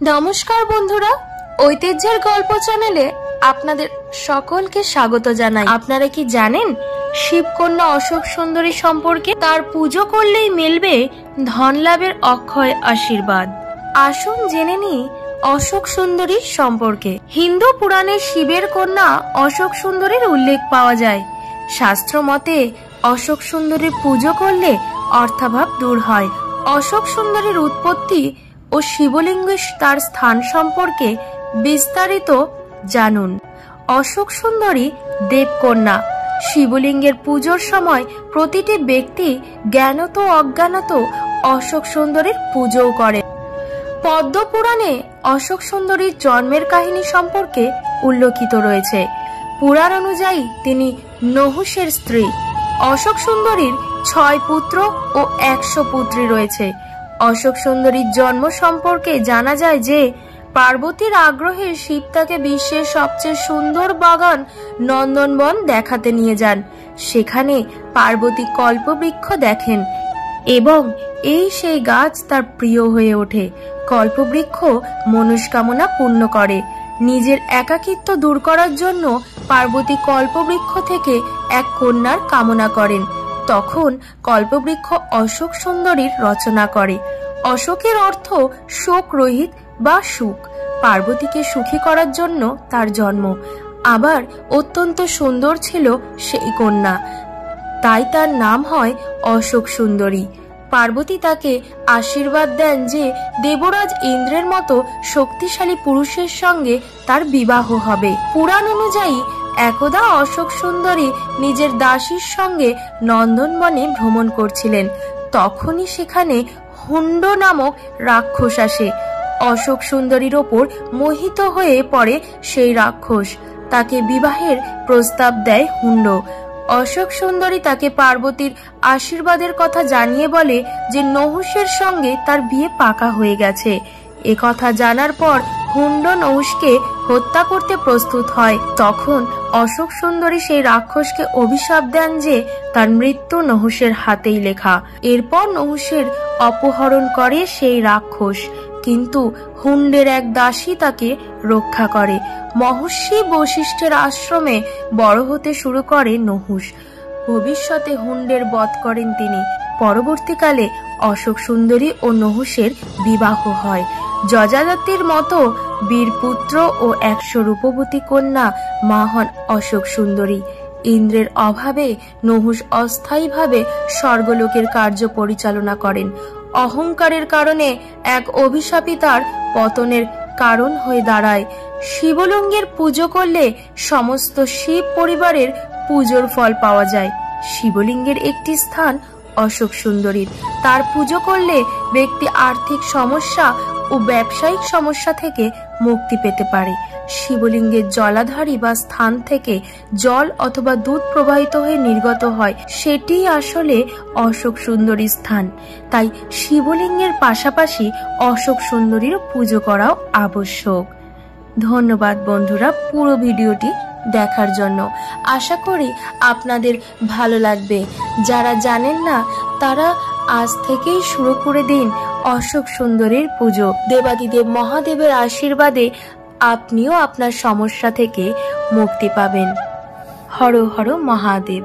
নমস্কার বন্ধুরা, ঐতিহ্যের গল্প চ্যানেলে আপনাদের সকলকে স্বাগত জানাই। আপনারা কি জানেন শিবকন্যা অশোক সুন্দরী সম্পর্কে? তার পুজো করলেই মিলবে ধন লাভের অক্ষয় আশীর্বাদ। আসুন জেনে নিই অশোক সুন্দরী সম্পর্কে। হিন্দু পুরাণে শিবের কন্যা অশোক সুন্দরীর উল্লেখ পাওয়া যায়। শাস্ত্র মতে অশোক সুন্দরীর পুজো করলে অর্থাভাব দূর হয়। অশোক সুন্দরীর উৎপত্তি ও শিবলিঙ্গের তার স্থান সম্পর্কে বিস্তারিত জানুন। অশোক সুন্দরী দেবকন্যা। শিবলিঙ্গের পুজোর সময় প্রতিটি ব্যক্তি জ্ঞানত অজ্ঞানত অশোক সুন্দরীর পুজোও করে। পদ্ম পুরাণে অশোক সুন্দরীর জন্মের কাহিনী সম্পর্কে উল্লেখিত রয়েছে। পুরাণ অনুযায়ী তিনি নহুষের স্ত্রী। অশোক সুন্দরীর 6 পুত্র ও 100 পুত্রী রয়েছে। অশোক সুন্দরীর জন্ম সম্পর্কে জানা যায় যে পার্বতীর আগ্রহে শিব তাকে বিশ্বের সবচেয়ে সুন্দর বাগান নন্দনবন দেখাতে নিয়ে যান। সেখানে পার্বতী কল্পবৃক্ষ দেখেন এবং এই সেই গাছ তার প্রিয় হয়ে ওঠে। কল্পবৃক্ষ মনস্কামনা পূর্ণ করে। নিজের একাকিত্ব দূর করার জন্য পার্বতী কল্পবৃক্ষ থেকে এক কন্যার কামনা করেন। তখন কল্পবৃক্ষ অশোক সুন্দরীর রচনা করে। অশোকের অর্থ শোক রহিত বা সুখ। পার্বতীকে সুখী করার জন্য তার জন্ম। আবার অত্যন্ত সুন্দর ছিল সেই কন্যা, তাই তার নাম হয় অশোক সুন্দরী। পার্বতী তাকে আশীর্বাদ দেন যে দেবরাজ ইন্দ্রের মতো শক্তিশালী পুরুষের সঙ্গে তার বিবাহ হবে। পুরাণ অনুযায়ী একদা অশোক সুন্দরী নিজের দাসীর সঙ্গে নন্দনবনে ভ্রমণ করছিলেন। তখনই সেখানে হুণ্ড নামক রাক্ষস আসে। অশোক সুন্দরীর ওপর মোহিত হয়ে পড়ে সেই রাক্ষস। তাকে বিবাহের প্রস্তাব দেয় হুণ্ড। অশোক সুন্দরী তাকে পার্বতীর আশীর্বাদের কথা জানিয়ে বলে যে নহুষের সঙ্গে তার বিয়ে পাকা হয়ে গেছে। এ কথা জানার পর হুণ্ড নহুষকে হত্যা করতে প্রস্তুত হয়। তখন অশোক সুন্দরী সেই রাক্ষসকে অভিশাপ দেন যে তার মৃত্যু নহুষের হাতেই লেখা। এরপর নহুষের অপহরণ করে সেই রাক্ষস, কিন্তু হুণ্ডের এক দাসী তাকে রক্ষা করে। মহর্ষি বশিষ্ঠের আশ্রমে বড় হতে শুরু করে নহুষ। ভবিষ্যতে হুণ্ডের বধ করেন তিনি। পরবর্তীকালে অশোক সুন্দরী ও নহুষের বিবাহ হয়। যযাতির মতো বীরপুত্র ও 100 রূপবতী কন্যা মা হন অশোক সুন্দরী। ইন্দ্রের অভাবে নহুষ অস্থায়ীভাবে স্বর্গলোকের কার্য পরিচালনা করেন। অহংকারের কারণে এক অভিশাপী তার পতনের কারণ হয়ে দাঁড়ায়। শিবলিঙ্গের পুজো করলে সমস্ত শিব পরিবারের পুজোর ফল পাওয়া যায়। শিবলিঙ্গের একটি স্থান অশোক সুন্দরীর। তার পুজো করলে ব্যক্তি আর্থিক সমস্যা ও ব্যবসায়িক সমস্যা থেকে মুক্তি পেতে পারে। শিবলিঙ্গের জলাধারী বা স্থান থেকে জল অথবা দুধ প্রবাহিত হয়ে নির্গত হয়, সেটি আসলে অশোক সুন্দরীর স্থান। তাই শিবলিঙ্গের পাশাপাশি অশোক সুন্দরীর পুজো করাও আবশ্যক। ধন্যবাদ বন্ধুরা পুরো ভিডিওটি দেখার জন্য। আশা করি আপনাদের ভালো লাগবে। যারা জানেন না তারা আজ থেকেই শুরু করে দিন অশোক সুন্দরীর পুজো। দেবাদিদেব মহাদেবের আশীর্বাদে আপনিও আপনার সমস্যা থেকে মুক্তি পাবেন। হর হর মহাদেব।